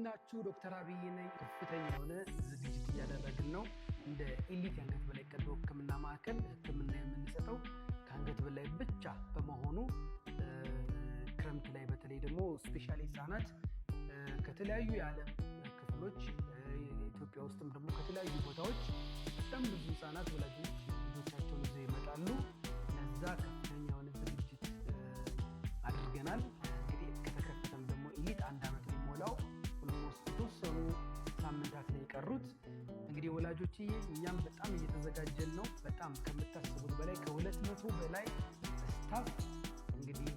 ናችሁ? ዶክተር አብይ ነኝ። ከፍተኛ የሆነ ዝግጅት እያደረግን ነው። እንደ ኤሊት የአንገት በላይ ቀዶ ሕክምና ማዕከል ሕክምና የምንሰጠው ከአንገት በላይ ብቻ በመሆኑ ክረምት ላይ በተለይ ደግሞ ስፔሻሊ ህጻናት ከተለያዩ የዓለም ክፍሎች ኢትዮጵያ ውስጥም ደግሞ ከተለያዩ ቦታዎች በጣም ብዙ ህጻናት ወላጆች ልጆቻቸውን ይዘው ይመጣሉ። ለዛ ከፍተኛ የሆነ ዝግጅት አድርገናል። እንግዲህ ከተከፈተም ደግሞ ኤሊት 1 ዓመት ሊሞላው ኦልሞስት የተወሰኑ ሳምንታት ላይ የቀሩት። እንግዲህ ወላጆችዬ እኛም በጣም እየተዘጋጀን ነው። በጣም ከምታስቡት በላይ ከ200 በላይ ስታፍ እንግዲህ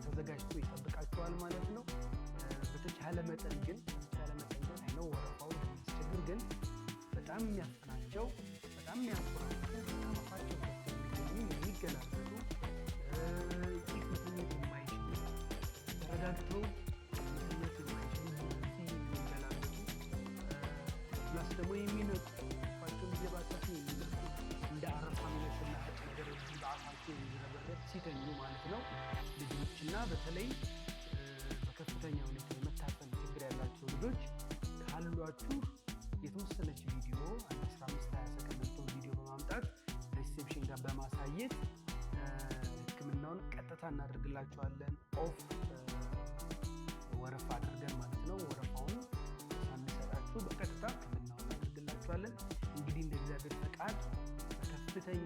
ተዘጋጅቶ ይጠብቃቸዋል ማለት ነው። በተቻለ መጠን ግን አይነው ወረፋው የሚያስቸግር ግን በጣም የሚያፍናቸው በጣም የሚያፍራቸው ከመፋቸው የሚገላበጡ መተኛት የማይችሉ ተረጋግተው መተኛት የማይችሉ የሚገላበጡ ፕላስ ደግሞ የሚነቁ ፋቸው እየባሰሱ የሚነቁ እንደ አረፋ የሚመስል ላጭ ነገር በአፋቸው የሚዝረበረብ ሲተኙ ማለት ነው ልጆችና በተለይ በከፍተኛ ሁኔታ የመታፈን ችግር ያላቸው ልጆች ካሏችሁ የተወሰነች ቪዲዮ 15-20 ሰከንድ ቪዲዮ በማምጣት ሪሴፕሽን ጋር በማሳየት ህክምናውን ቀጥታ እናደርግላቸዋለን። ኦፍ ወረፋ አድርገን ማለት ነው። ወረፋውን ሳንሰጣችሁ በቀጥታ ህክምናውን እናደርግላቸዋለን። እንግዲህ እንደ እግዚአብሔር ፈቃድ ከፍተኛ